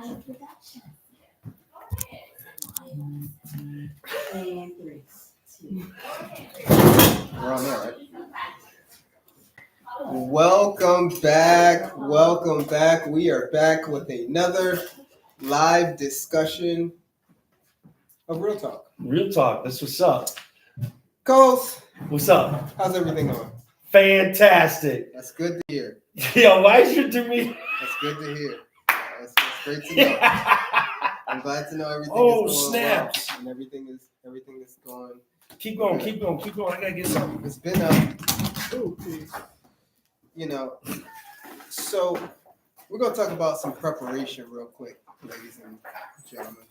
And 3, 2. We're on there, right? Welcome back. Welcome back. We are back with another live discussion of Real Talk. Real talk. That's what's up. Coles, What's up? how's everything going? Fantastic. That's good to hear. Yo, why is your demeanor? That's good to hear. That's great to know. I'm glad to know everything Oh, is going snaps. well and everything is going. Keep going. I gotta get something. It's been so we're gonna talk about some preparation real quick, ladies and gentlemen.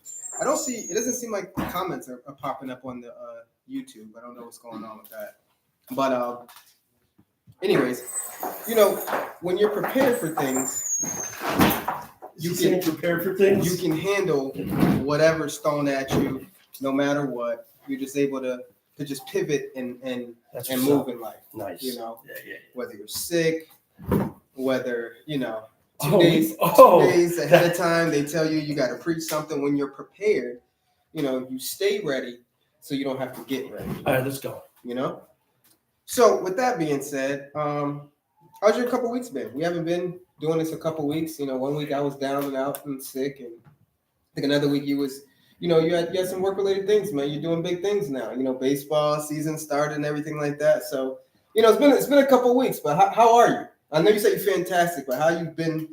It doesn't seem like comments are popping up on the YouTube. I don't know what's going on with that. But anyways, when you're prepared for things, you can handle whatever's thrown at you, no matter what. You're just able to just pivot and move in life. Nice. Yeah. Whether you're sick, whether two days ahead of time they tell you got to preach something. When you're prepared, you stay ready so you don't have to get ready. All right, let's go. So with that being said, how's your couple weeks been? We haven't been doing this a couple weeks. 1 week I was down and out and sick, and I think another week you was, you had some work related things, man. You're doing big things now. Baseball season started and everything like that. So it's been a couple weeks. But how are you? I know you say you're fantastic, but how you been?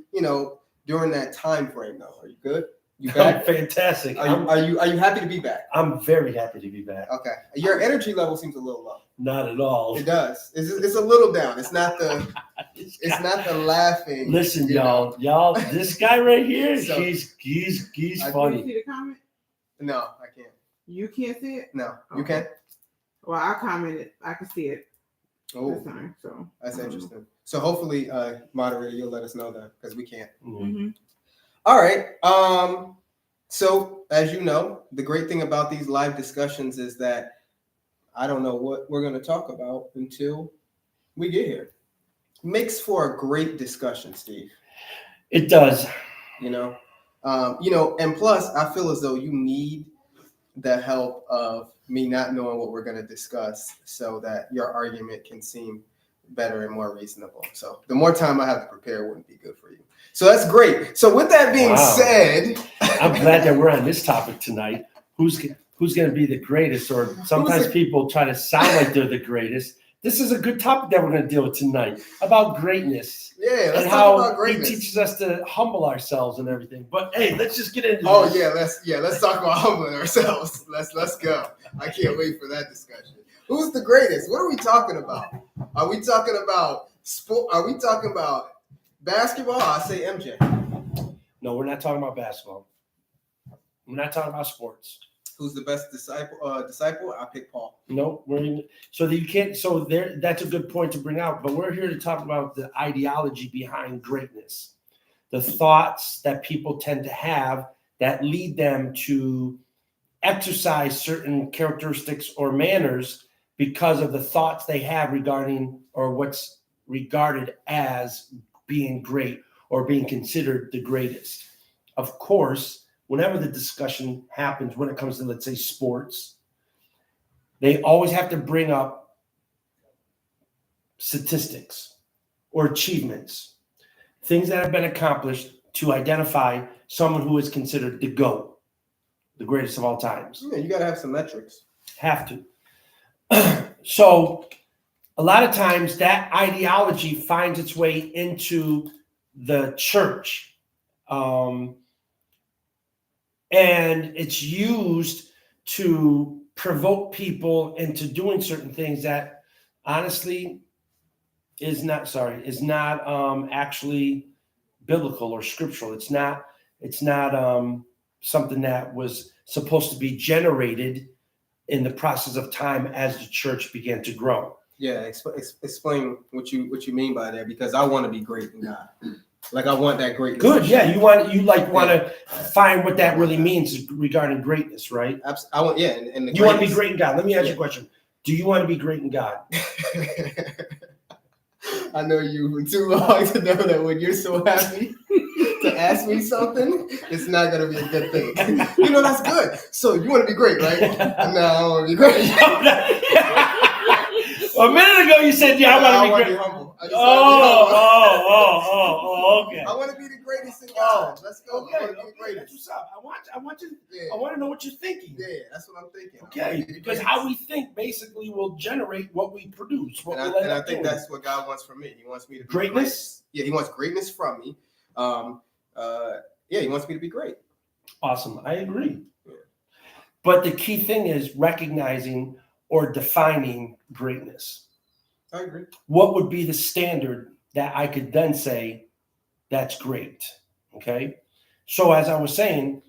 During that time frame though. Are you good? You back? I'm fantastic. Are you happy to be back? I'm very happy to be back. Okay. Your energy level seems a little low. Not at all. It does. It's a little down. It's not the laughing. Listen, y'all. This guy right here, So- he's Can you funny. see the comment? No, I can't. You can't see it? No, you Okay. can't. Well, I commented. I can see it this Oh, time. So that's interesting. So hopefully, moderator, you'll let us know that because we can't. Mm-hmm. All right. So as you know, the great thing about these live discussions is that I don't know what we're going to talk about until we get here. Makes for a great discussion, Steve. It does. And plus, I feel as though you need the help of me not knowing what we're going to discuss so that your argument can seem better and more reasonable. So the more time I have to prepare wouldn't be good for you. So that's great. So with that being said, I'm glad that we're on this topic tonight. Who's going to be the greatest? Or sometimes people try to sound like they're the greatest. This is a good topic that we're going to deal with tonight about greatness. Yeah, let's and talk how about greatness. He teaches us to humble ourselves and everything. But hey, let's just get into let's this. talk about humbling ourselves. Let's go. I can't wait for that discussion. Who's the greatest? What are we talking about? Are we talking about sport? Are we talking about basketball? I say MJ. No, we're not talking about basketball. We're not talking about sports. Who's the best disciple? I pick Paul. No, that's a good point to bring out. But we're here to talk about the ideology behind greatness, the thoughts that people tend to have that lead them to exercise certain characteristics or manners because of the thoughts they have regarding or what's regarded as being great or being considered the greatest. Of course, whenever the discussion happens when it comes to, let's say, sports, they always have to bring up statistics or achievements, things that have been accomplished to identify someone who is considered the GOAT, the greatest of all times. Yeah, you got to have some metrics. Have to. So a lot of times that ideology finds its way into the church. And it's used to provoke people into doing certain things that honestly is not actually biblical or scriptural. It's not something that was supposed to be generated in the process of time as the church began to grow. Yeah, explain what you mean by that, because I want to be great in God. Like I want that greatness. Good, yeah. You want to find what that really means regarding greatness, right? Absolutely. I want, yeah. And you want to be great in God. Let me ask you a question. Do you want to be great in God? I know you too long to know that when you're so happy to ask me something, it's not gonna be a good thing. That's good. So you want to be great, right? No, I don't want to be great. A minute ago you said, "Yeah, I want to be great." Humble. I just Oh, okay. I want to be the greatest in God. Let's go. Okay, I want to be the that's greatest. what's up. I want you. Yeah. I want to know what you're thinking. Yeah, that's what I'm thinking. I wanna Okay, be the because greatest. how we think basically will generate what we produce. What And we'll I end up think doing. that's what God wants from me. He wants me to be Greatness? greatest. Yeah, He wants greatness from me. He wants me to be great. Awesome. I agree. Yeah. But the key thing is recognizing or defining greatness. I agree. What would be the standard that I could then say that's great? Okay. So as I was saying,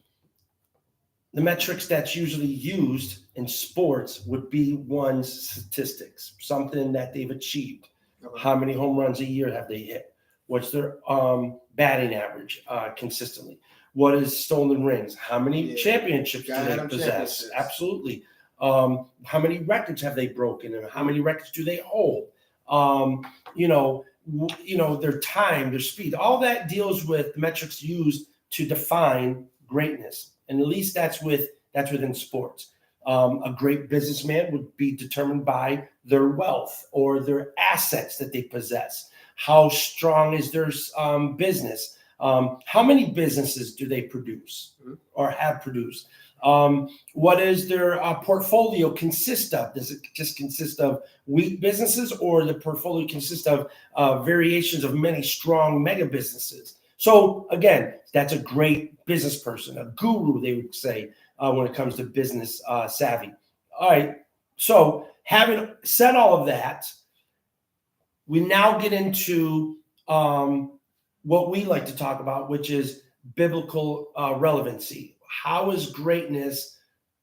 the metrics that's usually used in sports would be one's statistics, something that they've achieved. Okay. How many home runs a year have they hit? What's their batting average consistently? What is stolen rings? How many championships do they possess? Absolutely. How many records have they broken, and how many records do they hold? Their time, their speed, all that deals with metrics used to define greatness. And at least that's within sports. A great businessman would be determined by their wealth or their assets that they possess. How strong is their business? How many businesses do they produce or have produced? What is their portfolio consist of? Does it just consist of weak businesses, or the portfolio consist of variations of many strong mega businesses? So again, that's a great business person, a guru, they would say, when it comes to business savvy. All right. So having said all of that, we now get into what we like to talk about, which is biblical relevancy. How is greatness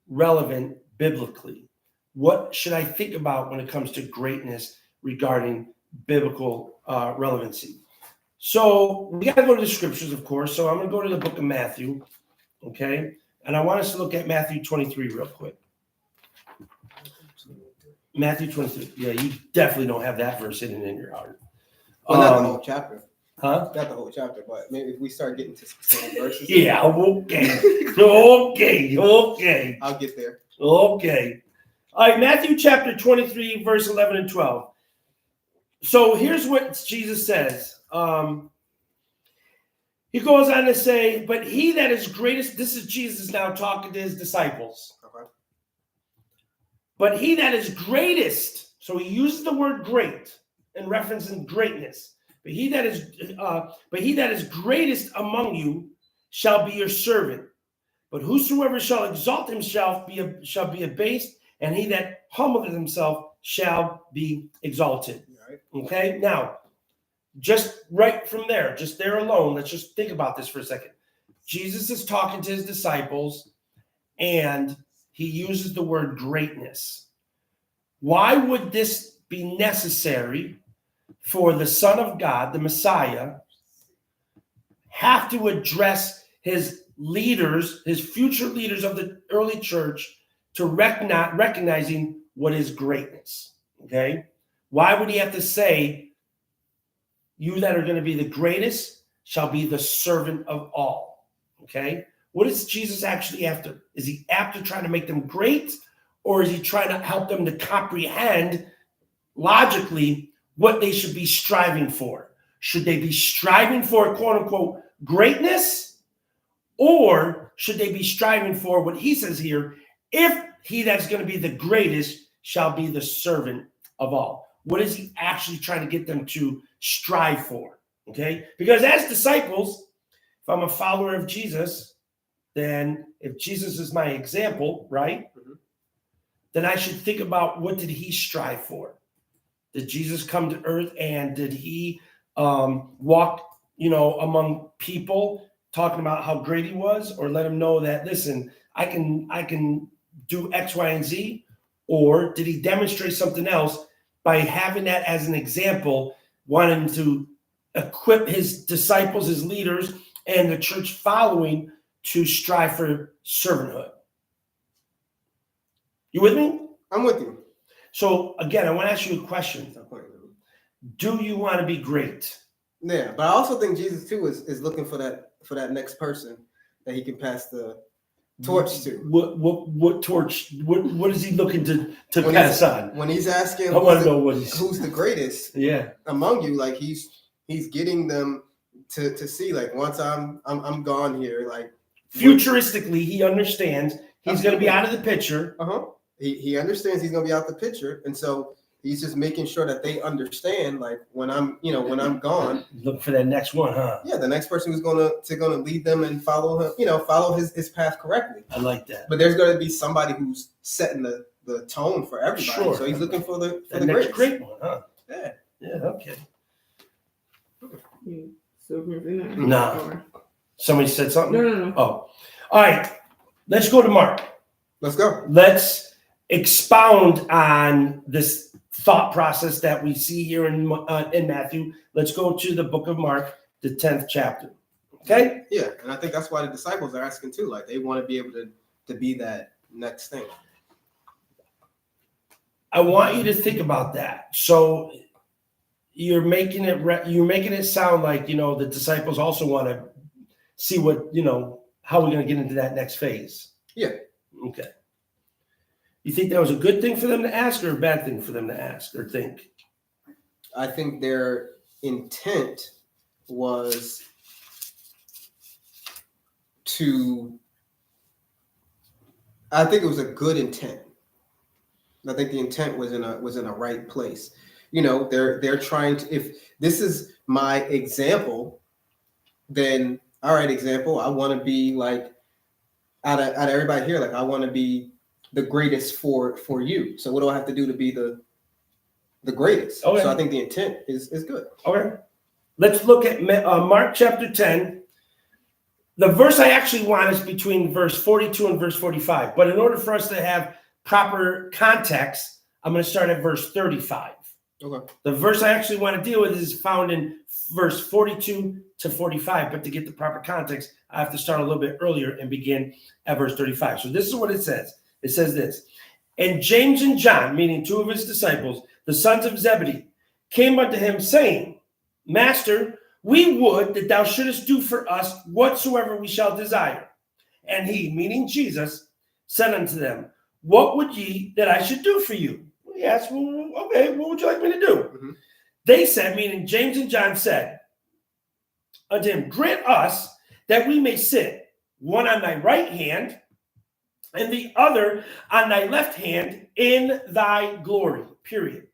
relevant biblically? What should I think about when it comes to greatness regarding biblical relevancy? So we got to go to the scriptures, of course. So I'm going to go to the book of Matthew, okay? And I want us to look at Matthew 23 real quick. Matthew 23. Yeah, you definitely don't have that verse hidden in your heart. Well, not the whole chapter. Huh? Not the whole chapter, but maybe if we start getting to specific verses. Yeah, okay. Okay. I'll get there. Okay. All right, Matthew chapter 23, verse 11 and 12. So here's what Jesus says. He goes on to say, but he that is greatest, this is Jesus now talking to his disciples. Okay. But he that is greatest, so he uses the word great in referencing greatness. But he that is greatest among you shall be your servant. But whosoever shall exalt himself shall be abased, and he that humbleth himself shall be exalted. Right. Okay, now, just right from there, just there alone, let's just think about this for a second. Jesus is talking to his disciples, and he uses the word greatness. Why would this be necessary for the Son of God, the Messiah, have to address his leaders, his future leaders of the early church, to recognizing what is greatness? Okay? Why would he have to say, you that are going to be the greatest shall be the servant of all? Okay? What is Jesus actually after? Is he after trying to make them great, or is he trying to help them to comprehend logically what they should be striving for? Should they be striving for, quote unquote, greatness? Or should they be striving for what he says here, if he that's going to be the greatest shall be the servant of all? What is he actually trying to get them to strive for? Okay? Because as disciples, if I'm a follower of Jesus, then if Jesus is my example, right? Mm-hmm. Then I should think about, what did he strive for? Did Jesus come to earth, and did he walk, among people talking about how great he was, or let them know that, listen, I can do X, Y, and Z? Or did he demonstrate something else by having that as an example, wanting to equip his disciples, his leaders, and the church following to strive for servanthood? You with me? I'm with you. So again, I want to ask you a question. Do you want to be great? Yeah, but I also think Jesus too is looking for that next person that he can pass the torch to. What torch? What is he looking to When pass on? When he's asking I want to know what he's. who's the greatest Yeah. among you, like he's getting them to see, like, once I'm gone here, like Futuristically, he understands he's going to be Absolutely. out of the picture. He understands he's gonna be out the picture, and so he's just making sure that they understand, like, when I'm gone, Look for that next one, huh? yeah, the next person who's gonna lead them and follow him, follow his path correctly. I like that. But there's gonna be somebody who's setting the tone for everybody. Sure. So he's looking for the That next greatest. great one, huh? Yeah. Yeah. Okay. So No. Or- Somebody said something. No. Oh, all right. Let's go to Mark. Let's go. Let's expound on this thought process that we see here in Matthew. Let's go to the book of Mark, the 10th chapter. Okay. Yeah, and I think that's why the disciples are asking too. Like, they want to be able to be that next thing. I want you to think about that. So you're making it sound like, the disciples also want to see what, how we're going to get into that next phase. Yeah. Okay. You think that was a good thing for them to ask or a bad thing for them to ask or think? I think their intent was I think it was a good intent. I think the intent was in a right place. They're trying to, if this is my example, then all right, example, I want to be like, out of everybody here, like, I want to be the greatest for you. So what do I have to do to be the greatest? Okay. So I think the intent is good. Okay. Let's look at Mark chapter 10. The verse I actually want is between verse 42 and verse 45. But in order for us to have proper context, I'm going to start at verse 35. Okay. The verse I actually want to deal with is found in verse 42 to 45. But to get the proper context, I have to start a little bit earlier and begin at verse 35. So this is what it says. It says this. And James and John, meaning two of his disciples, the sons of Zebedee, came unto him, saying, Master, we would that thou shouldest do for us whatsoever we shall desire. And he, meaning Jesus, said unto them, What would ye that I should do for you? He asked, well, okay, what would you like me to do? Mm-hmm. They said, meaning James and John said unto him, Grant us that we may sit, one on thy right hand and the other on thy left hand in thy glory, period.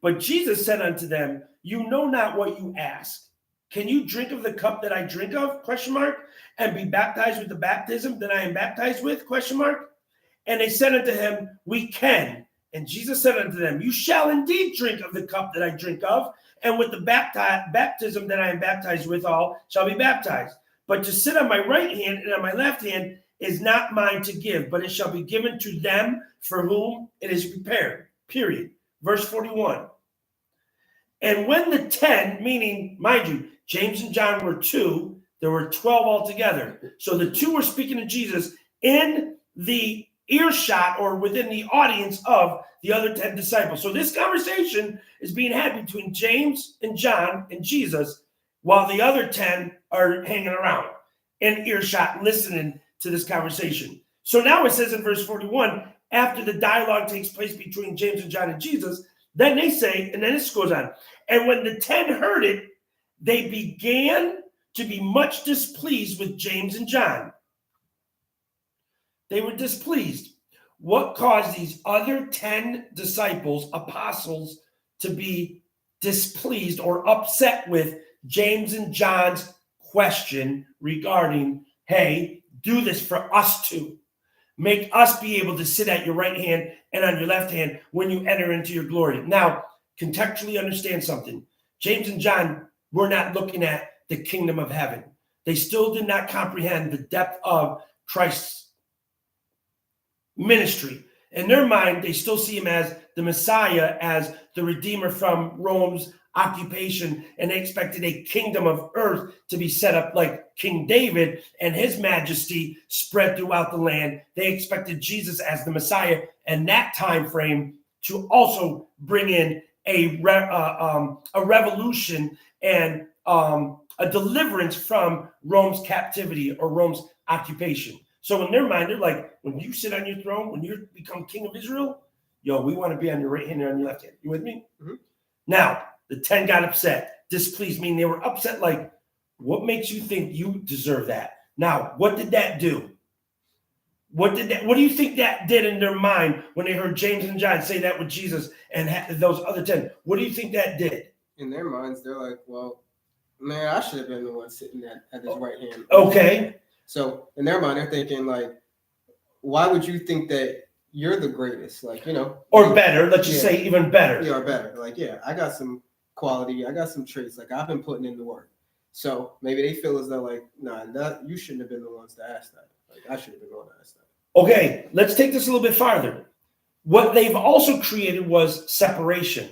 But Jesus said unto them, You know not what you ask. Can you drink of the cup that I drink of? ? And be baptized with the baptism that I am baptized with? ? And they said unto him, We can. And Jesus said unto them, You shall indeed drink of the cup that I drink of, and with the baptism that I am baptized withal shall be baptized. But to sit on my right hand and on my left hand is not mine to give, but it shall be given to them for whom it is prepared. Period. Verse 41. And when the 10, meaning, mind you, James and John were 2, there were 12 altogether. So the 2 were speaking to Jesus in the earshot or within the audience of the other 10 disciples. So this conversation is being had between James and John and Jesus, while the other 10 are hanging around in earshot listening to this conversation. So now it says in verse 41, after the dialogue takes place between James and John and Jesus, then they say, and then this goes on, and when the 10 heard it, they began to be much displeased with James and John. They were displeased. What caused these other 10 disciples, apostles, to be displeased or upset with James and John's question regarding, hey, do this for us too. Make us be able to sit at your right hand and on your left hand when you enter into your glory. Now, contextually understand something. James and John were not looking at the kingdom of heaven. They still did not comprehend the depth of Christ's ministry. In their mind, they still see him as the Messiah, as the Redeemer from Rome's occupation, and they expected a kingdom of earth to be set up like King David and his majesty spread throughout the land. They expected Jesus as the Messiah and that time frame to also bring in a revolution and a a deliverance from Rome's captivity or Rome's occupation. So in their mind, they're like, when you sit on your throne, when you become king of Israel, yo, we want to be on your right hand and on your left hand. You with me? Mm-hmm. Now, the 10 got upset, displeased, meaning they were upset like, what makes you think you deserve that? Now, what did that do? What do you think that did in their mind when they heard James and John say that with Jesus and those other 10? What do you think that did? In their minds, they're like, well, man, I should have been the one sitting at his right hand. Okay. So in their mind, they're thinking like, why would you think that you're the greatest? Like, you know, or better. Let's just say even better. You are better. Like, yeah, I got some quality. I got some traits. Like, I've been putting in the work. So maybe they feel as though like, nah, you shouldn't have been the ones to ask that. Like, I should have been the one to ask that. Okay, let's take this a little bit farther. What they've also created was separation.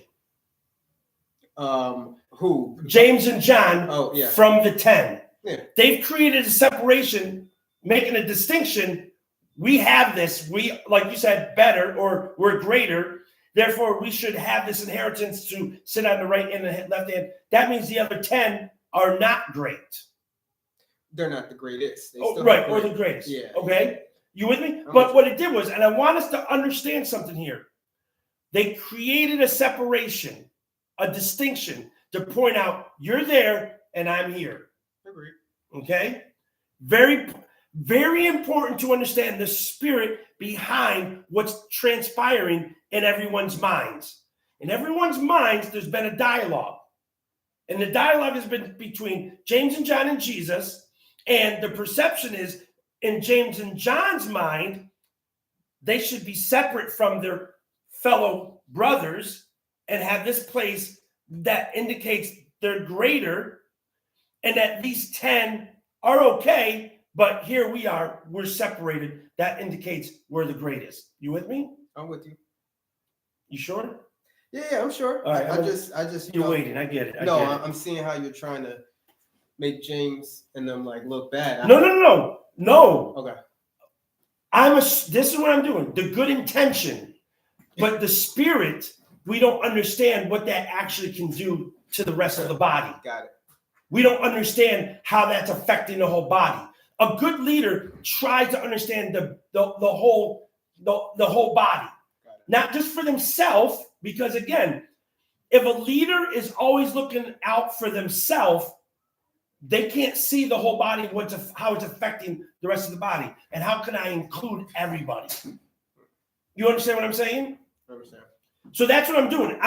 Who? James and John from the 10. Yeah. They've created a separation, making a distinction. We have this, we, like you said, better, or we're greater. Therefore, we should have this inheritance to sit on the right and the left hand. That means the other 10 are not great. They're not the greatest. Right, or the greatest. Yeah. Okay? You with me? But what it did was, and I want us to understand something here. They created a separation, a distinction to point out you're there and I'm here. Agreed. Okay? Very, very important to understand the spirit behind what's transpiring in everyone's minds. In everyone's minds, there's been a dialogue. And the dialogue has been between James and John and Jesus. And the perception is, in James and John's mind, they should be separate from their fellow brothers and have this place that indicates they're greater, and that these 10 are okay, but here we are, we're separated. That indicates we're the greatest. You with me? I'm with you. You sure? Yeah, I'm sure. All right, I just you're waiting. I get it. I'm seeing how you're trying to make James and them like look bad. No. Okay. This is what I'm doing. The good intention, but the spirit, we don't understand what that actually can do to the rest of the body. Got it. We don't understand how that's affecting the whole body. A good leader tries to understand the whole body, not just for themselves. Because again, if a leader is always looking out for themselves, they can't see the whole body, how it's affecting the rest of the body. And how can I include everybody? You understand what I'm saying? I understand. So that's what I'm doing.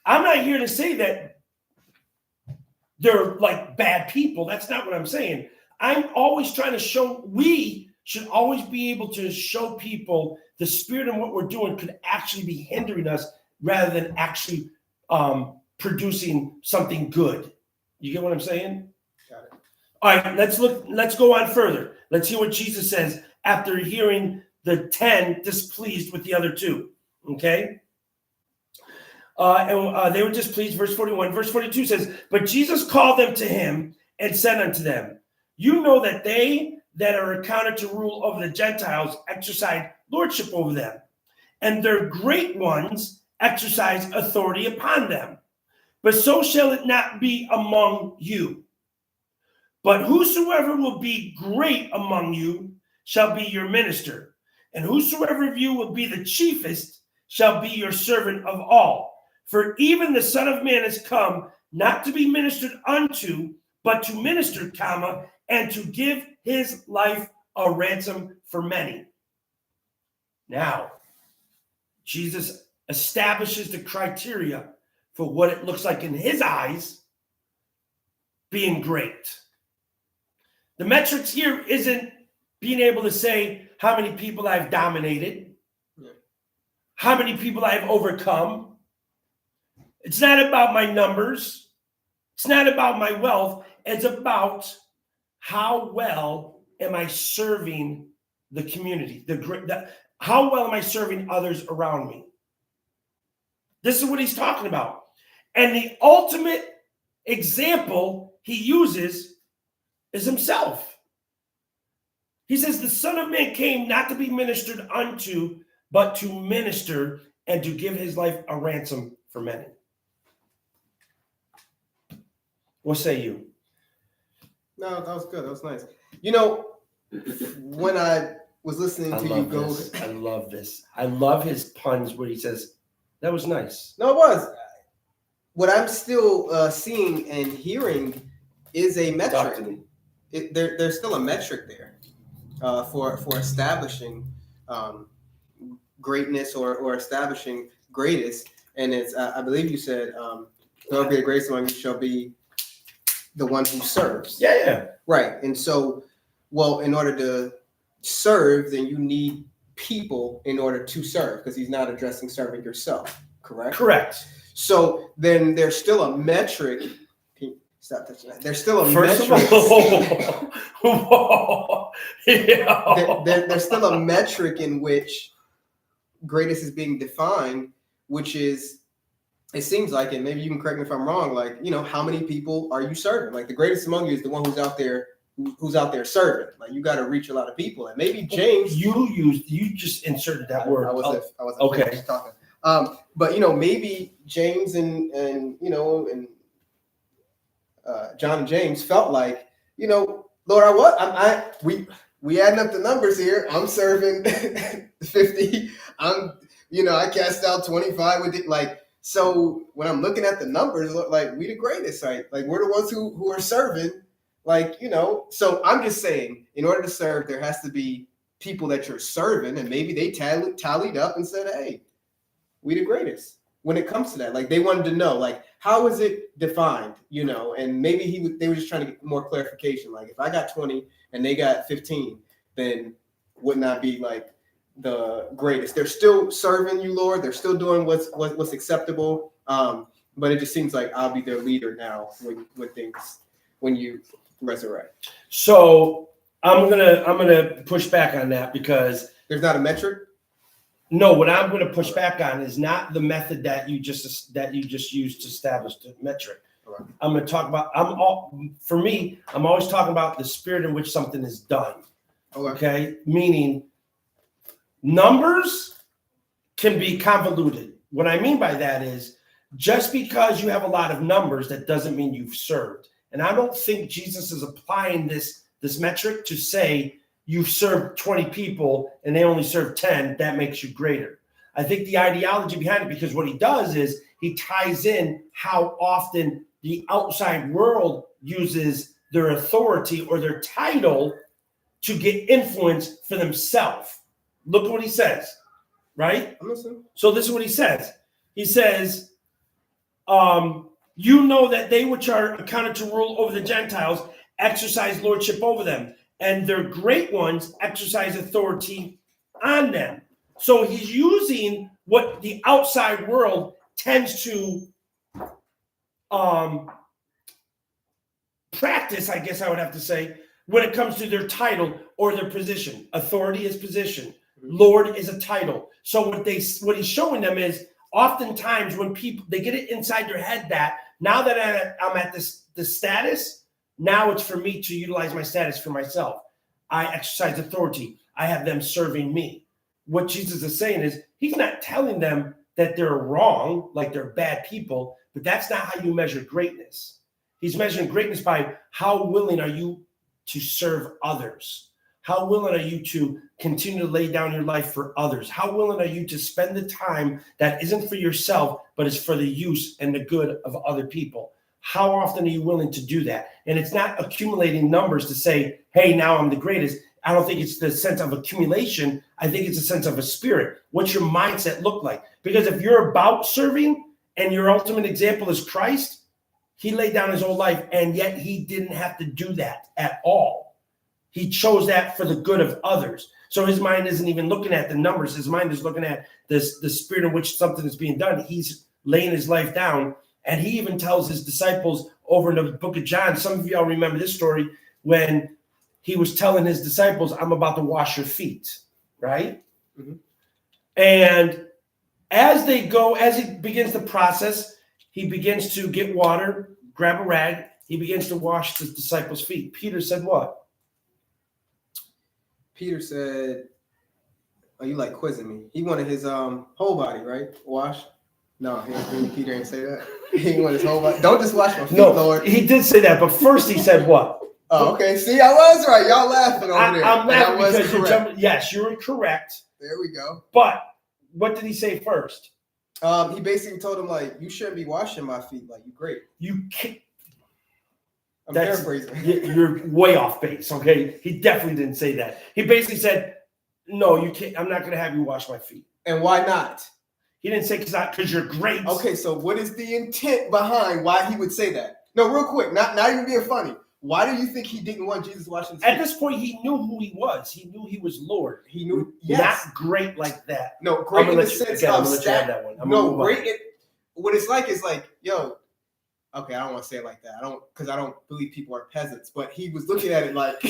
I'm not here to say that they're like bad people. That's not what I'm saying. I'm always trying to show, we should always be able to show people the spirit in what we're doing could actually be hindering us rather than actually producing something good. You get what I'm saying? Got it. All right, let's go on further. Let's hear what Jesus says after hearing the 10 displeased with the other 2. Okay? And they were displeased, verse 41. Verse 42 says, but Jesus called them to him and said unto them, you know that they that are accounted to rule over the Gentiles exercise lordship over them, and their great ones exercise authority upon them. But so shall it not be among you. But whosoever will be great among you shall be your minister, and whosoever of you will be the chiefest shall be your servant of all. For even the Son of Man is come not to be ministered unto, but to minister, and to give his life a ransom for many. Now, Jesus establishes the criteria for what it looks like in his eyes being great. The metrics here isn't being able to say how many people I've dominated, how many people I've overcome. It's not about my numbers. It's not about my wealth. It's about how well am I serving the community? How well am I serving others around me? This is what he's talking about. And the ultimate example he uses is himself. He says, the Son of Man came not to be ministered unto, but to minister and to give his life a ransom for many. What say you? No, that was good. That was nice. You know, when I was listening I to you love go, this. I love this. I love his puns where he says, "That was nice." no, it was. What I'm still seeing and hearing is a Talk to metric. me. There's still a metric there for establishing greatness or establishing greatest. And it's I believe you said, "Whoever be the greatest among you shall be the one who serves." Yeah. Right. And so, well, in order to serve, then you need people in order to serve, because he's not addressing serving yourself. Correct. Correct. So then there's still a metric. Stop touching that. There's still a First metric. of all, yeah. There's still a metric in which greatness is being defined, which is, it seems like, and maybe you can correct me if I'm wrong, like, you know, how many people are you serving? Like, the greatest among you is the one who's out there serving. Like, you got to reach a lot of people. And maybe James, you just inserted that word. I wasn't okay. finished talking. But you know, maybe James and you know, and John and James felt like, you know, Lord, we adding up the numbers here. I'm serving 50. I cast out 25 with it. Like, so when I'm looking at the numbers, like, we the greatest, right? Like, we're the ones who are serving. Like, you know, so I'm just saying, in order to serve, there has to be people that you're serving, and maybe they tallied up and said, hey, we the greatest. When it comes to that, like, they wanted to know, like, how is it defined, you know? And maybe they were just trying to get more clarification. Like, if I got 20 and they got 15, then wouldn't I be like the greatest? They're still serving you, Lord. They're still doing what's acceptable. But it just seems like I'll be their leader now when you resurrect. So I'm gonna push back on that, because there's not a metric. No, what I'm going to push back on is not the method that you just used to establish the metric. Right. I'm going to talk about. I'm always talking about the spirit in which something is done. Okay, meaning numbers can be convoluted. What I mean by that is, just because you have a lot of numbers, that doesn't mean you've served. And I don't think Jesus is applying this metric to say, you've served 20 people and they only served 10, that makes you greater. I think the ideology behind it, because what he does is he ties in how often the outside world uses their authority or their title to get influence for themselves. Look at what he says, right? I'm listening. So this is what he says. He says, you know that they which are accounted to rule over the Gentiles exercise lordship over them, and their great ones exercise authority on them. So he's using what the outside world tends to practice, I guess I would have to say, when it comes to their title or their position. Authority is position. Lord is a title. So what he's showing them is, oftentimes when people, they get it inside their head that now that I'm at this status, now it's for me to utilize my status for myself. I exercise authority. I have them serving me. What Jesus is saying is, he's not telling them that they're wrong, like they're bad people, but that's not how you measure greatness. He's measuring greatness by how willing are you to serve others? How willing are you to continue to lay down your life for others? How willing are you to spend the time that isn't for yourself, but is for the use and the good of other people? How often are you willing to do that? And it's not accumulating numbers to say, hey, now I'm the greatest. I don't think it's the sense of accumulation. I think it's a sense of a spirit. What's your mindset look like? Because if you're about serving and your ultimate example is Christ, he laid down his whole life, and yet he didn't have to do that at all. He chose that for the good of others. So his mind isn't even looking at the numbers. His mind is looking at the spirit in which something is being done. He's laying his life down. And he even tells his disciples over in the book of John, some of y'all remember this story, when he was telling his disciples, I'm about to wash your feet, right? Mm-hmm. And as he begins the process, he begins to get water, grab a rag, he begins to wash the disciples' feet. Peter said what? Peter said, oh, you like quizzing me. He wanted his whole body, right? Wash. No, Peter didn't say that. He wanted his whole body. Don't just wash my feet, Lord. He did say that, but first he said what? Oh, okay. See, I was right. Y'all laughing over there. I'm And I laughing was because you're correct. jumping. Yes, you're correct. There we go. But what did he say first? He basically told him like, you shouldn't be washing my feet. Like, you great. You can't. I'm That's- paraphrasing. You're way off base. Okay, he definitely didn't say that. He basically said, "No, you can't. I'm not going to have you wash my feet." And why not? He didn't say because you're great. Okay, so what is the intent behind why he would say that? No, real quick, not even being funny. Why do you think he didn't want Jesus washing his feet? At this point, he knew who he was. He knew he was Lord. He knew, yes. Not great like that. No, I'm great gonna in the let you, sense again, I'm of gonna let you have stat. that one. I'm No, gonna move on. great. What it's like is like, yo, okay, I don't want to say it like that. Because I don't believe people are peasants. But he was looking at it like,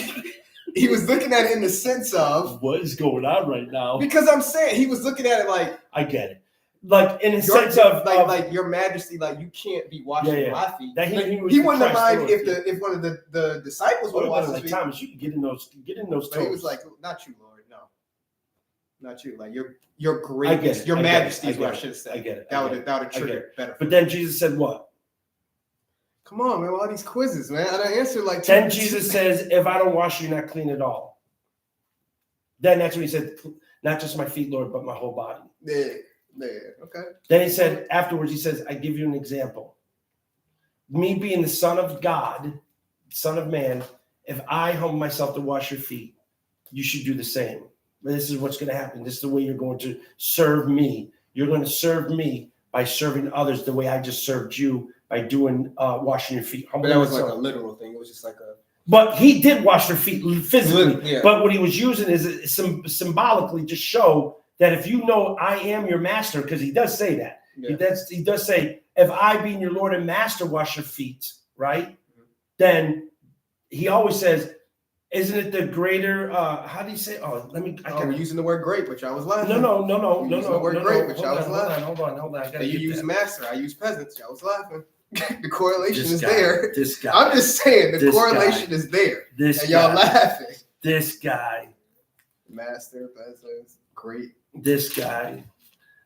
he was looking at it in the sense of, What is going on right now? because I'm saying he was looking at it like, I get it. Like in the your, sense of like your Majesty, like you can't be washing Yeah, yeah. my feet. That Like, he was he the wouldn't have Christ mind Lord, if one of the disciples would have washed his like feet. Thomas, you can get in those But he toes. was like, not you, Lord, no, not you. Like your I greatness, get it, your I get it, Majesty is I what I get should have said. I get it. That I would get have it, I get triggered better. But then Jesus said what? Come on, man, all these quizzes, man. I done answered like two. Then Jesus says, "If I don't wash you, you're not clean at all." Then that's when he said, "Not just my feet, Lord, but my whole body." There, okay. Then he said, afterwards, he says, "I give you an example. Me being the Son of God, Son of Man, if I humble myself to wash your feet, you should do the same." This is what's going to happen. This is the way you're going to serve me. You're going to serve me by serving others the way I just served you by doing washing your feet. But that was like a literal thing. It was just like a. But he did wash their feet physically. Yeah. But what he was using is symbolically to show that if you know I am your master, because he does say that. Yeah. He does say, if I being your Lord and master wash your feet, right? Mm-hmm. Then he always says, isn't it the greater, how do you say? Oh, let me. We're using the word great, which I was laughing. No. You're using the word great, which I was laughing. Hold on. I gotta You get use that. master, I use peasants. I was laughing. The correlation This is guy, there. This guy. I'm just saying the This correlation is there. This And y'all guy. laughing. This guy. Master, peasants, great. This guy.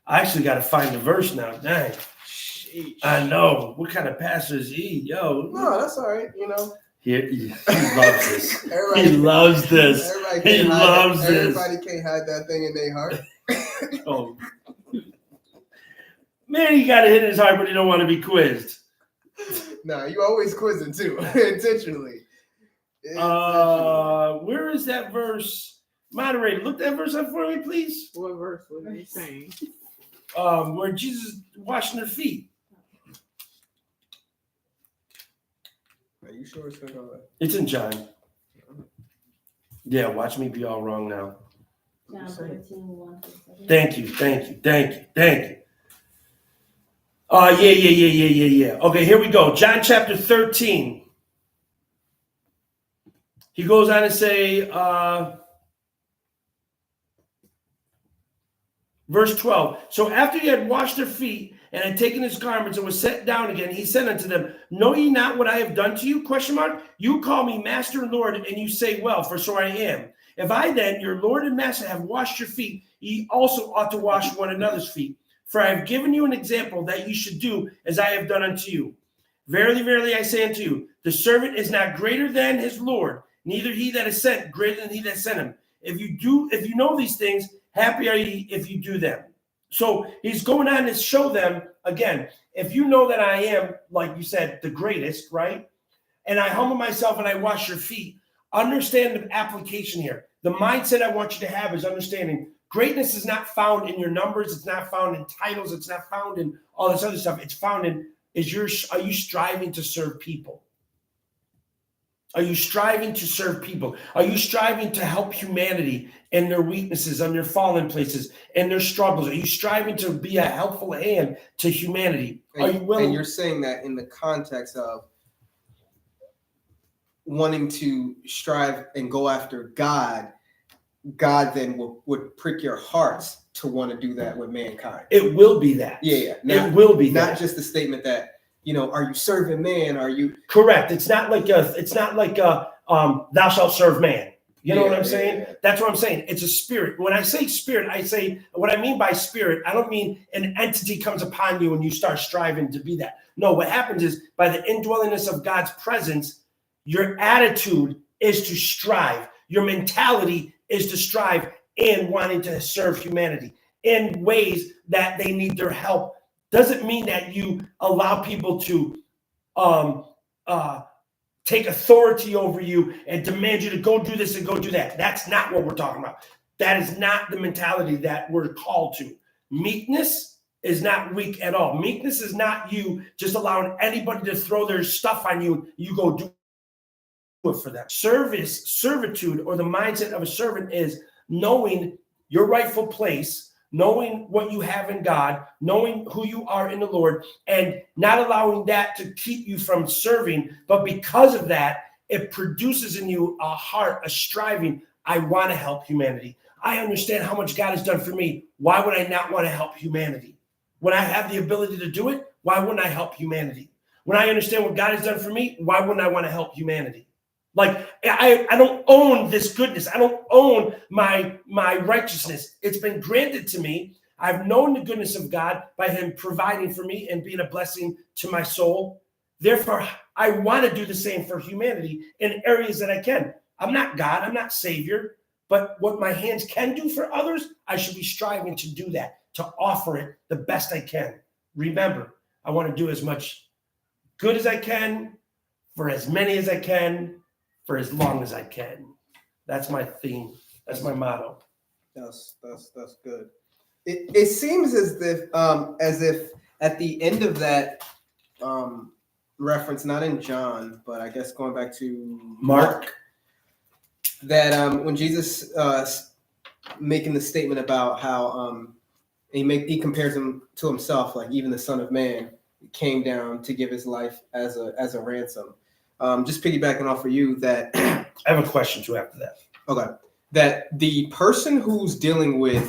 I actually got to find the verse now. Dang. Sheesh. I know. What kind of pastor is he? Yo. No, that's all right. You know, He loves this. everybody, He loves this. Everybody He can't hide loves that. this. Everybody can't hide that thing in their heart. Oh. Man, he got it in his heart, but he don't want to be quizzed. Nah, you always quizzing too, intentionally. Where is that verse? Moderator, look that verse up for me, please. What verse was he saying? Where Jesus washing their feet. Are you sure it's gonna go away? It's in John. Yeah, watch me be all wrong now. John 13, 1 through 7. Thank you. Yeah. Okay, here we go. John chapter 13. He goes on to say, verse 12. So after he had washed their feet and had taken his garments and was set down again, he said unto them, Know ye not what I have done to you? ? You call me master and Lord, and you say, Well, for so I am. If I then, your Lord and master, have washed your feet, ye also ought to wash one another's feet. For I have given you an example that you should do as I have done unto you. Verily, verily, I say unto you, the servant is not greater than his Lord, neither he that is sent greater than he that sent him. If you know these things, happy are ye if you do them. So he's going on to show them, again, if you know that I am, like you said, the greatest, right? And I humble myself and I wash your feet, understand the application here. The mindset I want you to have is understanding greatness is not found in your numbers. It's not found in titles. It's not found in all this other stuff. It's found in, are you striving to serve people? Are you striving to serve people? Are you striving to help humanity in their weaknesses, on their fallen places, and their struggles? Are you striving to be a helpful hand to humanity? Are you willing? And you're saying that in the context of wanting to strive and go after God then would prick your hearts to want to do that with mankind. It will be that. Yeah. It will be that. Not just the statement that, are you serving man? Are you correct? It's not like thou shalt serve man. You know what I'm saying? Yeah. That's what I'm saying. It's a spirit. When I say spirit, I say what I mean by spirit. I don't mean an entity comes upon you and you start striving to be that. No, what happens is by the indwellingness of God's presence, Your attitude is to strive. Your mentality is to strive in wanting to serve humanity in ways that they need their help. Doesn't mean that you allow people to take authority over you and demand you to go do this and go do that. That's not what we're talking about. That is not the mentality that we're called to. Meekness is not weak at all. Meekness is not you just allowing anybody to throw their stuff on you. You go do it for them. Servitude, or the mindset of a servant is knowing your rightful place, knowing what you have in God, knowing who you are in the Lord, and not allowing that to keep you from serving. But because of that, it produces in you a heart, a striving. I want to help humanity. I understand how much God has done for me. Why would I not want to help humanity? When I have the ability to do it, why wouldn't I help humanity? When I understand what God has done for me, why wouldn't I want to help humanity? Like, I don't own this goodness. I don't own my righteousness. It's been granted to me. I've known the goodness of God by him providing for me and being a blessing to my soul. Therefore, I want to do the same for humanity in areas that I can. I'm not God. I'm not Savior. But what my hands can do for others, I should be striving to do that, to offer it the best I can. Remember, I want to do as much good as I can, for as many as I can, for as long as I can. That's my theme. That's my motto. That's good. It seems as if at the end of that reference, not in John, but I guess going back to Mark, that when Jesus making the statement about how he compares him to himself, like even the Son of Man came down to give his life as a ransom. Just piggybacking off of you, that I have a question too after that. Okay, that the person who's dealing with,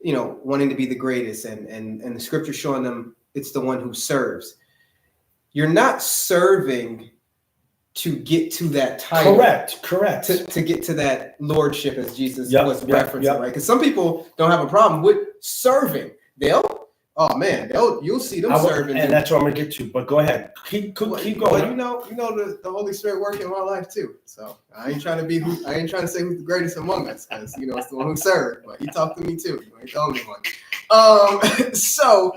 wanting to be the greatest, and the scripture showing them it's the one who serves. You're not serving to get to that title. Correct. To get to that lordship, as Jesus was referencing, right? Because some people don't have a problem with serving. You'll see them serving. And that's what I'm gonna get to. But go ahead. Keep going. Well, the Holy Spirit working in my life too. So I ain't trying to say who's the greatest among us, because it's the one who served. But he talked to me too. You ain't the only one. So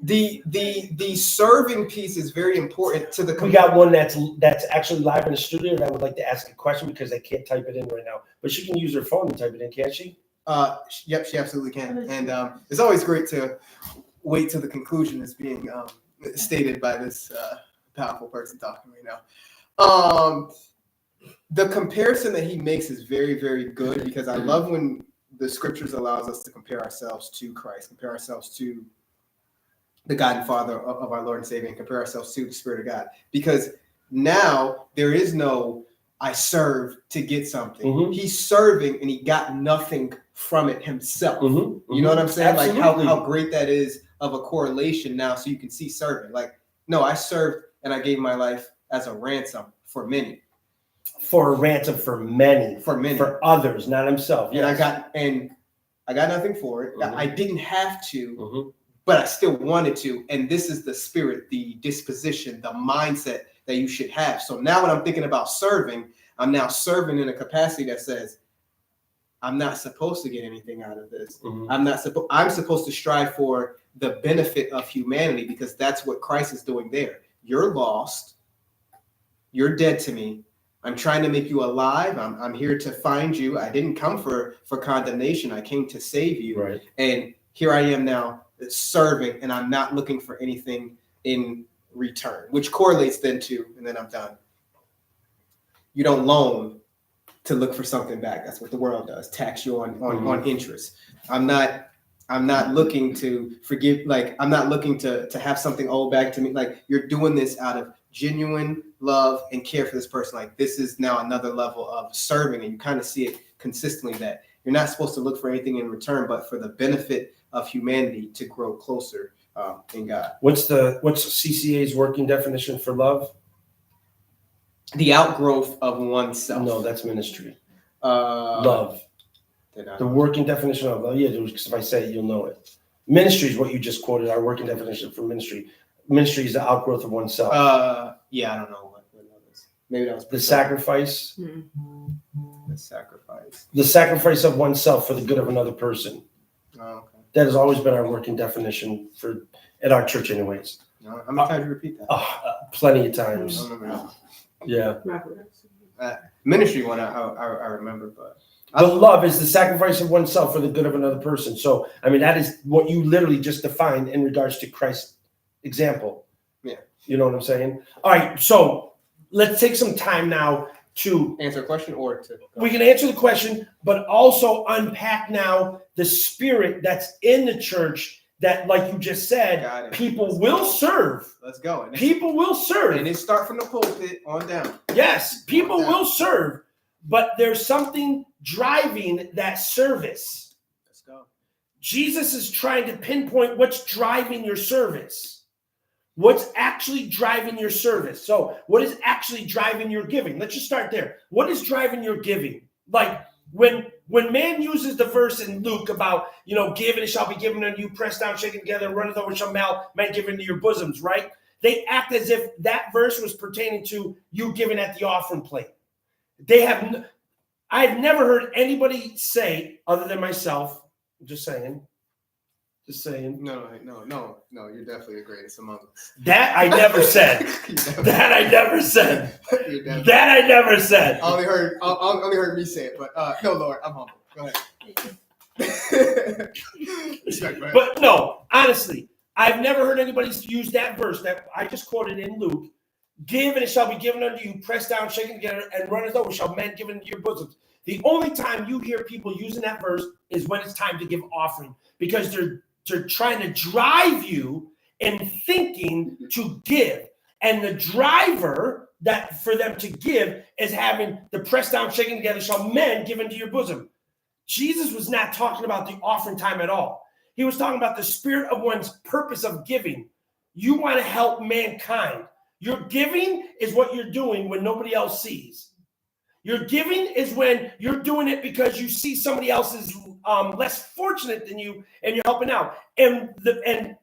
the serving piece is very important to the. We got one that's actually live in the studio that would like to ask a question because they can't type it in right now. But she can use her phone and type it in, can't she? Yep, she absolutely can. And it's always great to wait till the conclusion is being stated by this powerful person talking right now. The comparison that he makes is very, very good, because I love when the scriptures allows us to compare ourselves to Christ, compare ourselves to the God and Father of our Lord and Savior, and compare ourselves to the Spirit of God. Because now there is no I serve to get something. Mm-hmm. He's serving and he got nothing from it himself. Mm-hmm. You know what I'm saying? Absolutely. Like how great that is of a correlation now, so you can see serving. Like, no, I served and I gave my life as a ransom for many. For a ransom for many. For others, not himself. Yes. And I got nothing for it. Mm-hmm. I didn't have to, but I still wanted to. And this is the spirit, the disposition, the mindset that you should have. So now when I'm thinking about serving, I'm now serving in a capacity that says, I'm not supposed to get anything out of this. Mm-hmm. I'm supposed to strive for the benefit of humanity, because that's what Christ is doing there. You're lost. You're dead to me. I'm trying to make you alive. I'm here to find you. I didn't come for condemnation. I came to save you. Right. And here I am now serving, and I'm not looking for anything in return, which correlates then to, and then I'm done. You don't loan to look for something back. That's what the world does. Tax you on interest. I'm not looking to forgive. Like, I'm not looking to have something owed back to me. Like, you're doing this out of genuine love and care for this person. Like, this is now another level of serving, and you kind of see it consistently, that you're not supposed to look for anything in return, but for the benefit of humanity to grow closer in God. What's CCA's working definition for love? The outgrowth of oneself. No, that's ministry. Love. The working definition of love. Yeah, because if I say it, you'll know it. Ministry is what you just quoted, our working definition for ministry. Ministry is the outgrowth of oneself. Yeah, I don't know what that was. Maybe that was The sacrifice. The sacrifice. The sacrifice of oneself for the good of another person. Oh, okay. That has always been our working definition at our church, anyways. No, how many times did you repeat that? Plenty of I times. don't remember. Yeah. Ministry one, I remember, but The love is the sacrifice of oneself for the good of another person. So, I mean, that is what you literally just defined in regards to Christ's example. Yeah. You know what I'm saying? All right. So let's take some time now to answer a question or to. we can answer the question, but also unpack now the spirit that's in the church that, like you just Got said, it. people Let's will go. serve. Let's go. And People will serve. and it start from the pulpit on down. Yes, people Yeah. will serve, but there's something driving that service. Let's go. Jesus is trying to pinpoint what's driving your service. What's actually driving your service? So, what is actually driving your giving? Let's just start there. What is driving your giving? Like when man uses the verse in Luke about, give and it shall be given unto you, pressed down, shaken together, and runneth over shall man give into your bosoms, right? They act as if that verse was pertaining to you giving at the offering plate. I've never heard anybody say, other than myself, just saying. No, you're definitely the greatest among us. That I never said. That I never said. That I never said. I only heard me say it, but no, Lord, I'm humble. Go ahead. Respect, right? But no, honestly, I've never heard anybody use that verse that I just quoted in Luke. Give and it shall be given unto you, pressed down, shaken together, and runneth over shall men give into your bosoms. The only time you hear people using that verse is when it's time to give offering, because they're trying to drive you in thinking to give. And the driver that for them to give is having the pressed down, shaken together shall men give into your bosom. Jesus was not talking about the offering time at all. He was talking about the spirit of one's purpose of giving. You want to help mankind. Your giving is what you're doing when nobody else sees. Your giving is when you're doing it because you see somebody else is less fortunate than you and you're helping out. And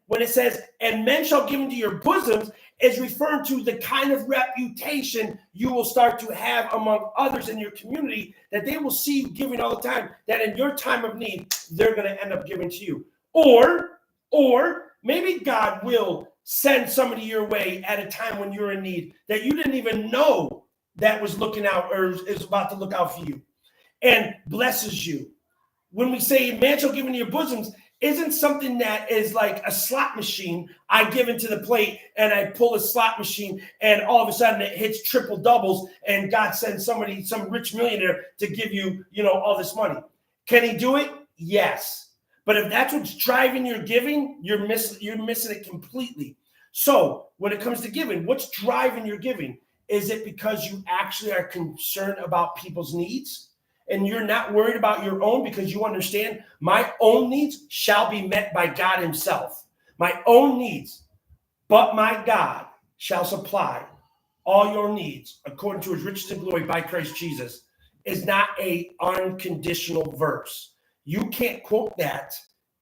when it says, and men shall give into your bosoms, is referring to the kind of reputation you will start to have among others in your community, that they will see you giving all the time, that in your time of need, they're going to end up giving to you. Or maybe God will send somebody your way at a time when you're in need that you didn't even know that was looking out or is about to look out for you and blesses you. When we say man shall give into your bosoms, isn't something that is like a slot machine. I give into the plate and I pull a slot machine and all of a sudden it hits triple doubles and God sends somebody, some rich millionaire to give you, all this money. Can he do it? Yes. But if that's what's driving your giving, you're missing it completely. So when it comes to giving, what's driving your giving? Is it because you actually are concerned about people's needs and you're not worried about your own, because you understand my own needs shall be met by God himself. My own needs, but my God shall supply all your needs according to his riches and glory by Christ Jesus, is not a unconditional verse. You can't quote that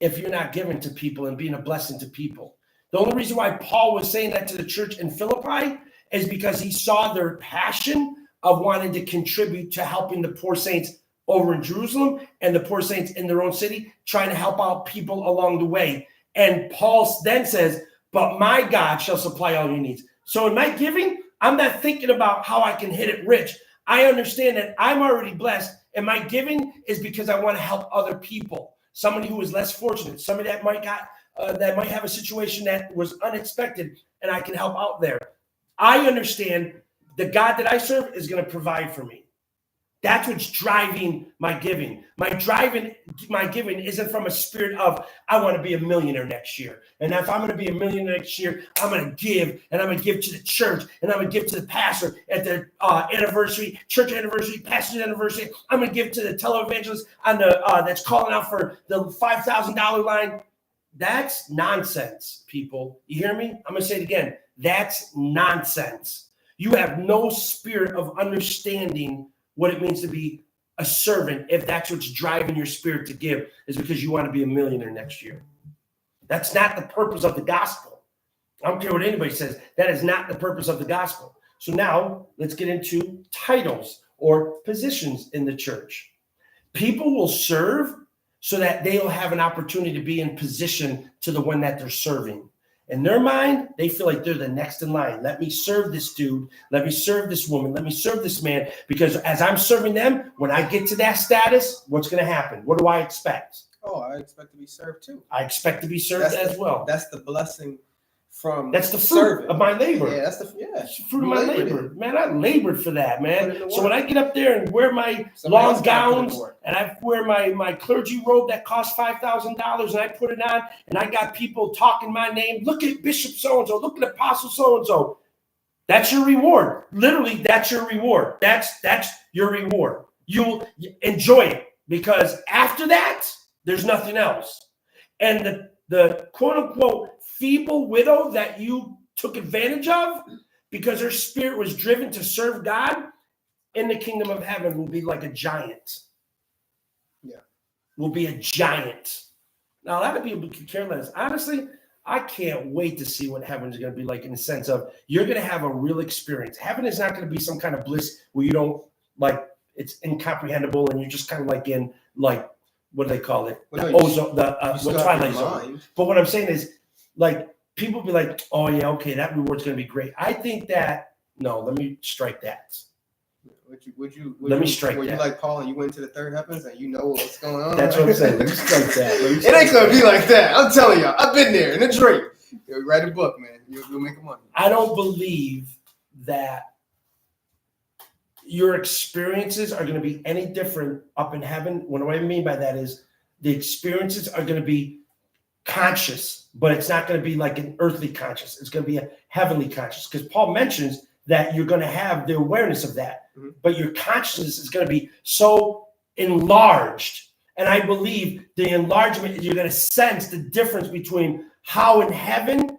if you're not giving to people and being a blessing to people. The only reason why Paul was saying that to the church in Philippi is because he saw their passion of wanting to contribute to helping the poor saints over in Jerusalem and the poor saints in their own city, trying to help out people along the way. And Paul then says, but my God shall supply all your needs. So in my giving, I'm not thinking about how I can hit it rich. I understand that I'm already blessed, and my giving is because I want to help other people. Somebody who is less fortunate, somebody that might have a situation that was unexpected, and I can help out there. I understand the God that I serve is going to provide for me. That's what's driving my giving. My giving isn't from a spirit of, I want to be a millionaire next year. And if I'm going to be a millionaire next year, I'm going to give, and I'm going to give to the church, and I'm going to give to the pastor at the anniversary, church anniversary, pastor's anniversary. I'm going to give to the televangelist on the that's calling out for the $5,000 line. That's nonsense, people. You hear me? I'm going to say it again. That's nonsense. You have no spirit of understanding what it means to be a servant if that's what's driving your spirit to give, is because you want to be a millionaire next year. That's not the purpose of the gospel. I don't care what anybody says. That is not the purpose of the gospel. So now let's get into titles or positions in the church. People will serve so that they'll have an opportunity to be in position to the one that they're serving. In their mind, they feel like they're the next in line. Let me serve this dude. Let me serve this woman. Let me serve this man. Because as I'm serving them, when I get to that status, what's going to happen? What do I expect? Oh, I expect to be served too. I expect to be served as well. That's the blessing from That's the fruit serving. of my labor. Yeah, that's It's the fruit of You my labored labor. Man, I labored for that, Put in man. the So work. when I get up there and wear my Somebody long else gotta put in gowns the work. and I wear my clergy robe that costs $5,000 and I put it on and I got people talking my name, look at Bishop so-and-so, look at Apostle so-and-so. That's your reward. Literally, that's your reward. That's your reward. You'll enjoy it because after that, there's nothing else. And the quote-unquote feeble widow that you took advantage of because her spirit was driven to serve God in the kingdom of heaven will be like a giant. Yeah. Will be a giant. Now, a lot of people could care less. Honestly, I can't wait to see what heaven is going to be like in the sense of you're going to have a real experience. Heaven is not going to be some kind of bliss where you don't like it's incomprehensible and you're just kind of like in like what do they call it? Well, The no, you ozone, the You still what have Twilight your Zone. mind. But what I'm saying is, like, people be like, "Oh yeah, okay, that reward's going to be great." I think that no, let me strike that. Let me strike Were that. you like Paul and you went to the third heavens and you know what's going on? That's what I'm saying. Let me strike that. Let me It strike ain't gonna that. be like that. I'm telling y'all. I've been there in a drink. You write a book, man. You'll make money. I don't believe that your experiences are going to be any different up in heaven. What I mean by that is the experiences are going to be conscious, but it's not going to be like an earthly conscious. It's going to be a heavenly conscious because Paul mentions that you're going to have the awareness of that, but your consciousness is going to be so enlarged. And I believe the enlargement, you're going to sense the difference between how in heaven,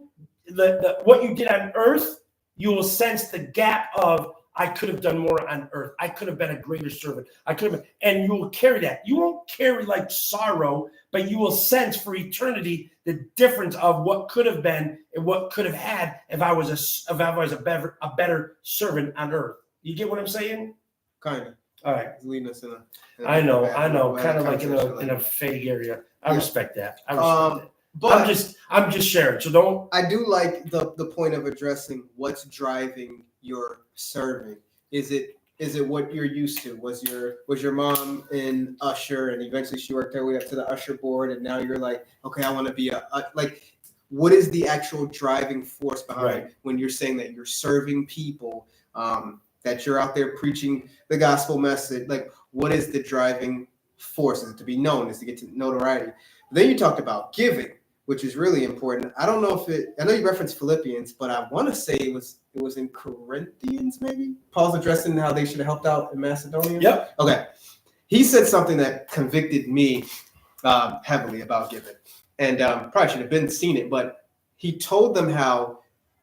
what you did on earth, you will sense the gap of, I could have done more on earth. I could have been a greater servant. I could have been, and you will carry that. You won't carry like sorrow, but you will sense for eternity the difference of what could have been and what could have had if I was a better servant on earth. You get what I'm saying? Kind of. All right. It's leading us in a I know, bad kind of like in conversation. a vague area. I Yeah. respect that. I respect it. But I'm just sharing. So don't. I do like the point of addressing what's driving your serving. Is it what you're used to? Was your mom in usher and eventually she worked her way up to the usher board and now you're like, okay, I want to be a like. What is the actual driving force behind when you're saying that you're serving people? That you're out there preaching the gospel message. Like, what is the driving force? Is it to be known? Is it to get to notoriety? Then you talked about giving, which is really important. I don't know if I know you referenced Philippians, but I want to say it was in Corinthians, maybe? Paul's addressing how they should have helped out in Macedonia. Yep. Okay. He said something that convicted me heavily about giving. And probably should have seen it, but he told them how,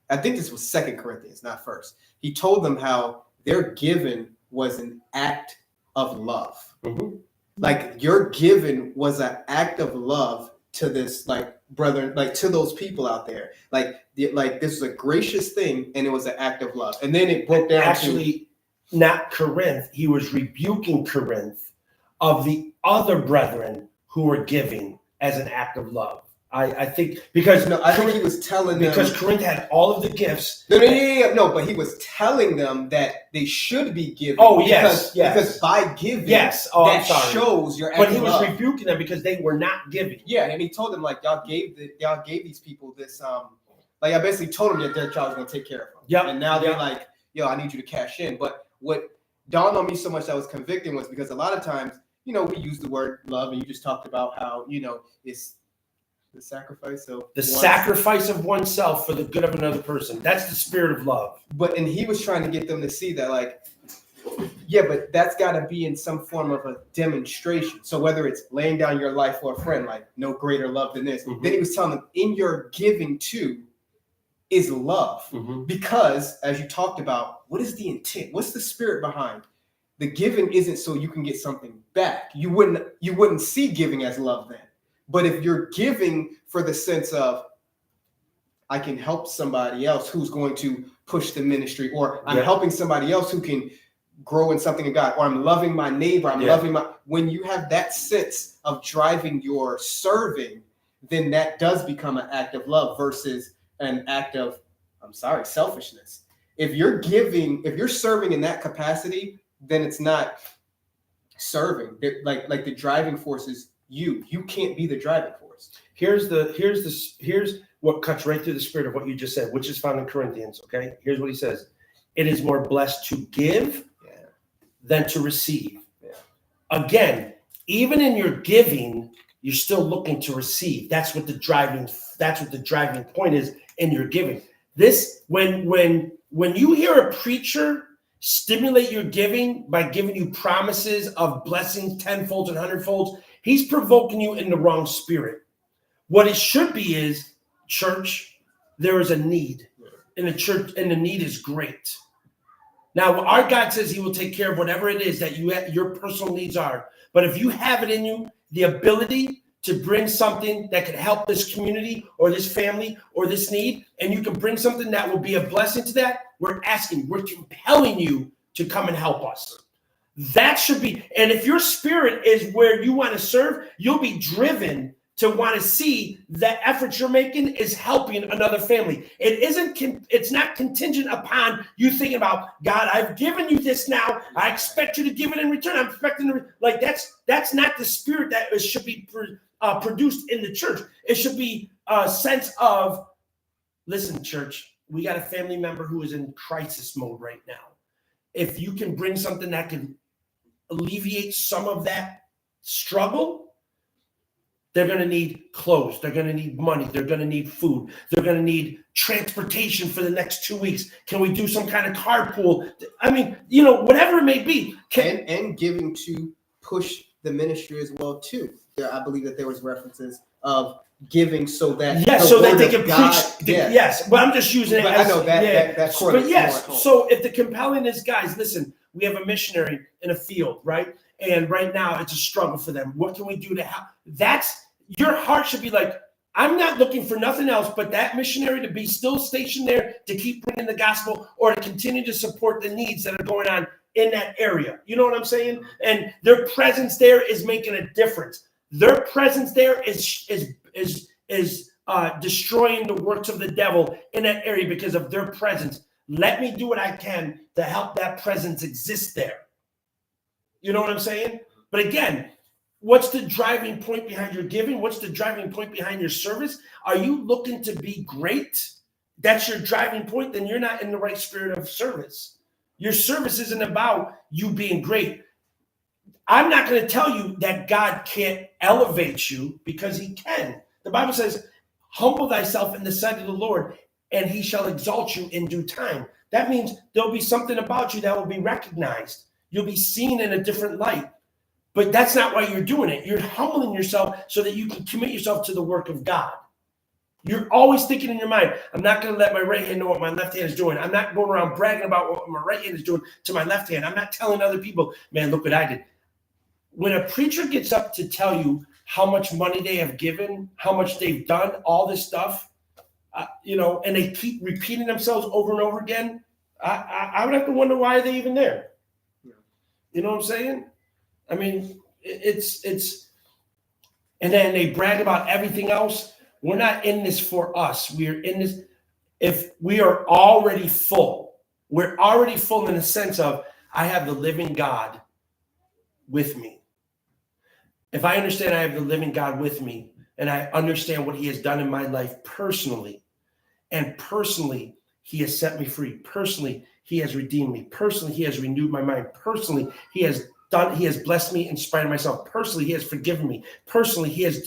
I think this was 2 Corinthians, not 1st. He told them how their giving was an act of love. Mm-hmm. Like your giving was an act of love to this, like, brother, like to those people out there. Like this was a gracious thing and it was an act of love. And then it broke down Actually, not Corinth. He was rebuking Corinth of the other brethren who were giving as an act of love. I think because I think he was telling them because Corinth had all of the gifts. No, but he was telling them that they should be giving. Oh, yes. Because by giving, Yes. Oh, that I'm sorry. shows your act But he of was love. rebuking them because they were not giving. Yeah, and he told them like y'all gave these people this like I basically told them that their child was gonna take care of them. Yep. And now they're Yep. like, yo, I need you to cash in. But what dawned on me so much that was convicting was because a lot of times, we use the word love, and you just talked about how it's the sacrifice of Oneself for the good of another person. That's the spirit of love. and he was trying to get them to see that, like, yeah, but that's got to be in some form of a demonstration. So whether it's laying down your life for a friend, like no greater love than this. Mm-hmm. Then he was telling them, in your giving too is love. Mm-hmm. Because as you talked about, what is the intent? What's the spirit behind? The giving isn't so you can get something back. You wouldn't see giving as love then. But if you're giving for the sense of, I can help somebody else who's going to push the ministry, or I'm Yeah. helping somebody else who can grow in something of God, or I'm loving my neighbor, I'm Yeah. loving when you have that sense of driving your serving, then that does become an act of love versus an act of, selfishness. If you're serving in that capacity, then it's not serving. Like the driving force is you. You can't be the driving force. Here's what cuts right through the spirit of what you just said, which is found in Corinthians. Okay, here's what he says: it is more blessed to give than to receive. Yeah. Again, even in your giving, you're still looking to receive. That's what the driving point is in your giving. This when you hear a preacher stimulate your giving by giving you promises of blessings tenfold and hundredfolds, he's provoking you in the wrong spirit. What it should be is, church, there is a need in the church, and the need is great. Now, our God says he will take care of whatever it is that your personal needs are. But if you have it in you, the ability to bring something that could help this community or this family or this need, and you can bring something that will be a blessing to that, we're compelling you to come and help us. That should be, and if your spirit is where you want to serve, you'll be driven to want to see that effort you're making is helping another family. It's not contingent upon you thinking about, God, I've given you this now. I expect you to give it in return. I'm expecting that's not the spirit that should be produced in the church. It should be a sense of, listen, church, we got a family member who is in crisis mode right now. If you can bring something that can alleviate some of that struggle, they're going to need clothes. They're going to need money. They're going to need food. They're going to need transportation for the next 2 weeks. Can we do some kind of carpool? I mean, whatever it may be. And giving to push the ministry as well, too. I believe that there was references of giving so that so that they can preach. Yes, but I'm just using it but as, I know that but yes, so if the compelling is, guys, listen, we have a missionary in a field, right? And right now it's a struggle for them. What can we do to help? Your heart should be like, I'm not looking for nothing else but that missionary to be still stationed there to keep bringing the gospel or to continue to support the needs that are going on in that area. You know what I'm saying? And their presence there is making a difference. Their presence there is destroying the works of the devil in that area because of their presence. Let me do what I can to help that presence exist there. You know what I'm saying? But again, what's the driving point behind your giving? What's the driving point behind your service? Are you looking to be great? That's your driving point? Then you're not in the right spirit of service. Your service isn't about you being great. I'm not going to tell you that God can't elevate you, because he can. The Bible says, humble thyself in the sight of the Lord, and he shall exalt you in due time. That means there'll be something about you that will be recognized. You'll be seen in a different light. But that's not why you're doing it. You're humbling yourself so that you can commit yourself to the work of God. You're always thinking in your mind, I'm not going to let my right hand know what my left hand is doing. I'm not going around bragging about what my right hand is doing to my left hand. I'm not telling other people, man, look what I did. When a preacher gets up to tell you how much money they have given, how much they've done, all this stuff, and they keep repeating themselves over and over again, I would have to wonder, why are they even there? Yeah. You know what I'm saying? I mean, it's, and then they brag about everything else. We're not in this for us. We are in this, if we are already full, we're already full in the sense of, I have the living God with me. If I understand I have the living God with me, and I understand what he has done in my life personally, and personally, he has set me free. Personally, he has redeemed me. Personally, he has renewed my mind. Personally, he has blessed me in spite of myself. Personally, he has forgiven me. Personally, he has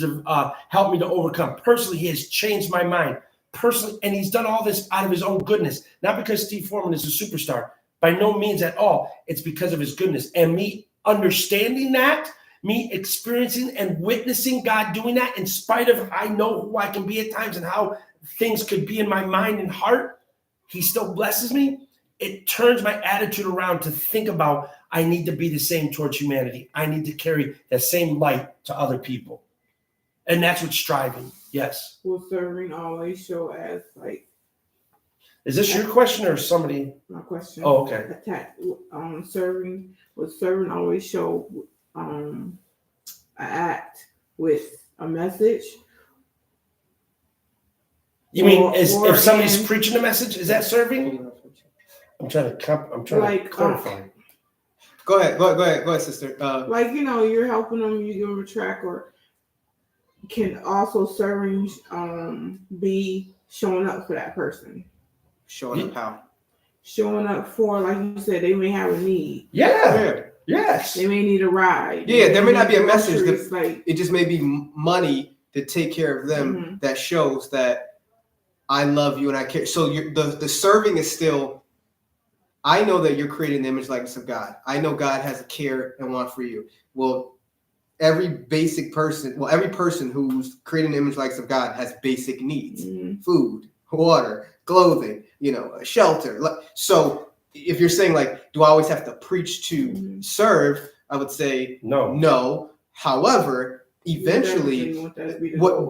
helped me to overcome. Personally, he has changed my mind. Personally, and he's done all this out of his own goodness, not because Steve Foreman is a superstar. By no means at all. It's because of his goodness. And me understanding that, me experiencing and witnessing God doing that, in spite of I know who I can be at times and how things could be in my mind and heart, he still blesses me. It turns my attitude around to think about, I need to be the same towards humanity. I need to carry that same light to other people. And that's what's striving. Yes. Will serving always show as like Is this your question or somebody? my question? Oh, okay. Serving will serving always show an act with a message? You mean Or- is or if somebody's in- preaching a message, is that serving? I'm trying to Like, clarify. Go ahead, sister. Like, you're helping them, you give them a track, or can also serving be showing up for that person, Showing up how. showing up for, like you said, they may have a need, Yeah. Yeah. Yes. they may need a ride. Yeah, there may not be a need message that- groceries, like It just may be money to take care of them that shows that I love you and I care. So the serving is still, I know that you're creating the image likeness of God. I know God has a care and want for you. Well, every person who's creating the image likeness of God has basic needs: food, water, clothing, a shelter. So if you're saying like, do I always have to preach to serve? I would say no. However, eventually, want that to be the goal.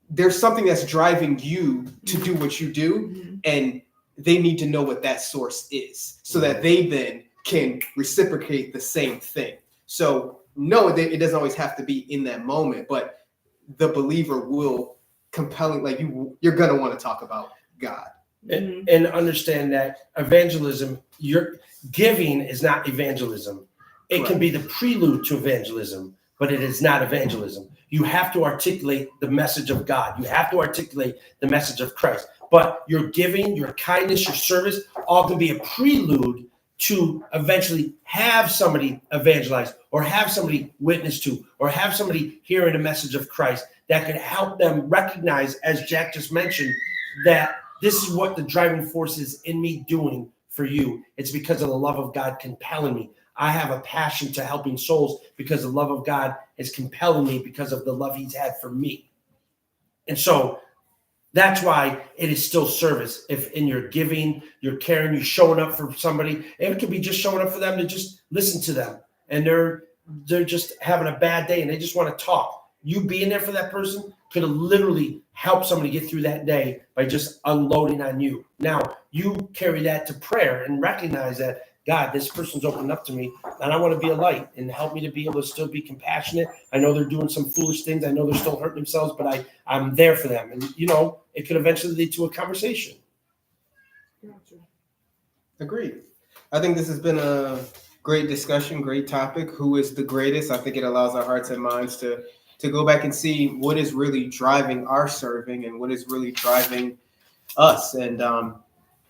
there's something that's driving you to do what you do, and they need to know what that source is so that they then can reciprocate the same thing. So no, it doesn't always have to be in that moment, but the believer will you're going to want to talk about God. And understand that evangelism, your giving is not evangelism. It can be the prelude to evangelism, but it is not evangelism. You have to articulate the message of God. You have to articulate the message of Christ. But your giving, your kindness, your service, all can be a prelude to eventually have somebody evangelize or have somebody witness to or have somebody hearing the message of Christ that can help them recognize, as Jack just mentioned, that this is what the driving force is in me doing for you. It's because of the love of God compelling me. I have a passion to helping souls because the love of God is compelling me because of the love he's had for me. And so that's why it is still service. If in your giving, you're caring, you're showing up for somebody, and it could be just showing up for them to just listen to them. And they're just having a bad day and they just want to talk. You being there for that person could have literally helped somebody get through that day by just unloading on you. Now, you carry that to prayer and recognize that, God, this person's opened up to me and I want to be a light and help me to be able to still be compassionate. I know they're doing some foolish things. I know they're still hurting themselves, but I'm there for them. And, it could eventually lead to a conversation. Gotcha. Agreed. I think this has been a great discussion, great topic. Who is the greatest? I think it allows our hearts and minds to go back and see what is really driving our serving and what is really driving us. And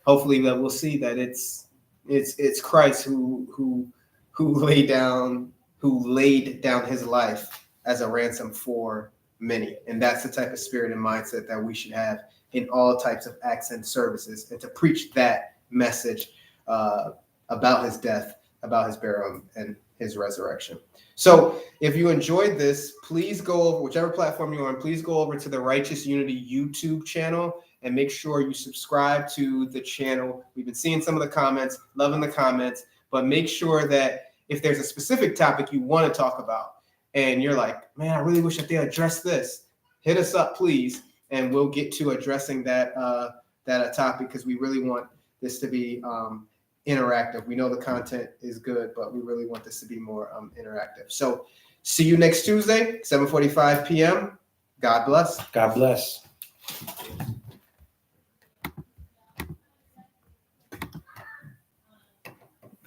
hopefully that we'll see that it's Christ who laid down his life as a ransom for many. And that's the type of spirit and mindset that we should have in all types of acts and services, and to preach that message about his death, about his burial, and his resurrection. So if you enjoyed this, please go over whichever platform you're on, please go over to the Righteous Unity YouTube channel and make sure you subscribe to the channel. We've been seeing some of the comments, loving the comments, but make sure that if there's a specific topic you want to talk about and you're like, man, I really wish that they addressed this, hit us up, please, and we'll get to addressing that topic, because we really want this to be interactive. We know the content is good, but we really want this to be more interactive. So see you next Tuesday, 7:45 p.m. God bless. God bless.